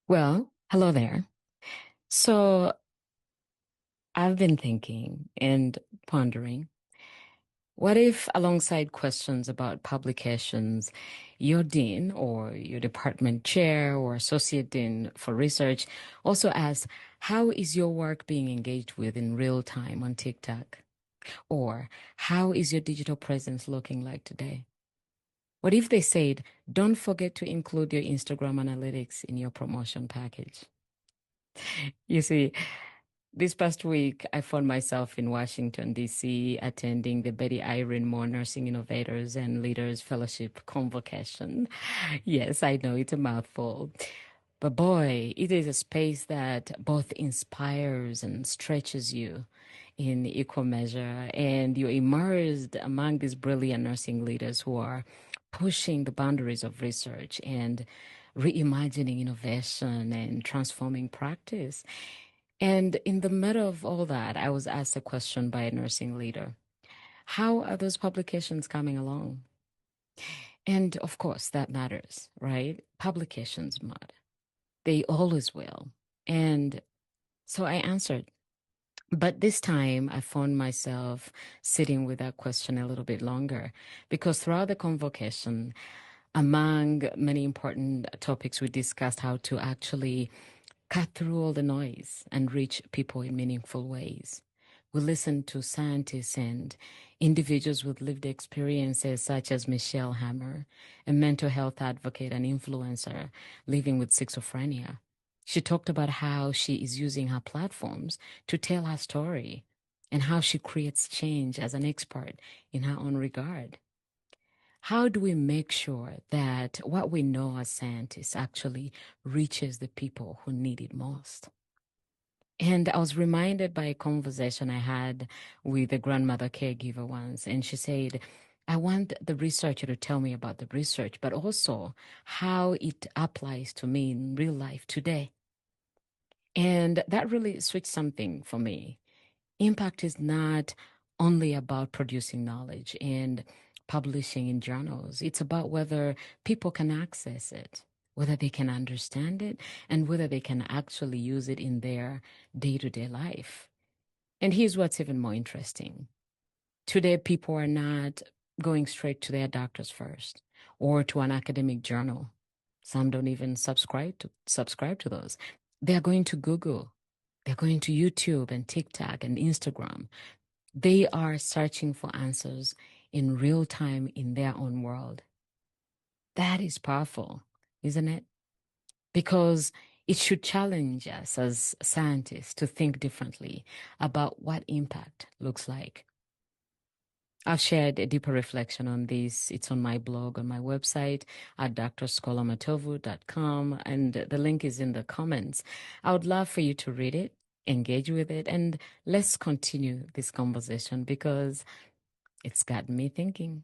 Well, hello there. So I've been thinking and pondering, what if alongside questions about publications, your dean or your department chair or associate dean for research also asks, how is your work being engaged with in real time on TikTok? Or how is your digital presence looking like today? What if they said, don't forget to include your Instagram analytics in your promotion package? You see, this past week, I found myself in Washington, D.C., attending the Betty Irene Moore Nursing Innovators and Leaders Fellowship Convocation. Yes, I know it's a mouthful, but boy, it is a space that both inspires and stretches you in equal measure. And you're immersed among these brilliant nursing leaders who are pushing the boundaries of research and reimagining innovation and transforming practice. And in the middle of all that, I was asked a question by a nursing leader. How are those publications coming along? And of course, that matters, right? Publications matter. They always will. And so I answered. But this time I found myself sitting with that question a little bit longer because throughout the convocation, among many important topics, we discussed how to actually cut through all the noise and reach people in meaningful ways. We listened to scientists and individuals with lived experiences, such as Michelle Hammer, a mental health advocate and influencer living with schizophrenia. She talked about how she is using her platforms to tell her story and how she creates change as an expert in her own regard. How do we make sure that what we know as scientists actually reaches the people who need it most? And I was reminded by a conversation I had with a grandmother caregiver once, and she said, I want the researcher to tell me about the research, but also how it applies to me in real life today. And that really switched something for me. Impact is not only about producing knowledge and publishing in journals. It's about whether people can access it, whether they can understand it, and whether they can actually use it in their day-to-day life. And here's what's even more interesting. Today, people are not going straight to their doctors first or to an academic journal. Some don't even subscribe to those. They're going to Google. They're going to YouTube and TikTok and Instagram. They are searching for answers in real time in their own world. That is powerful, isn't it? Because it should challenge us as scientists to think differently about what impact looks like. I've shared a deeper reflection on this. It's on my blog, on my website at drscholamatova.com, and the link is in the comments. I would love for you to read it, engage with it, and let's continue this conversation because it's got me thinking.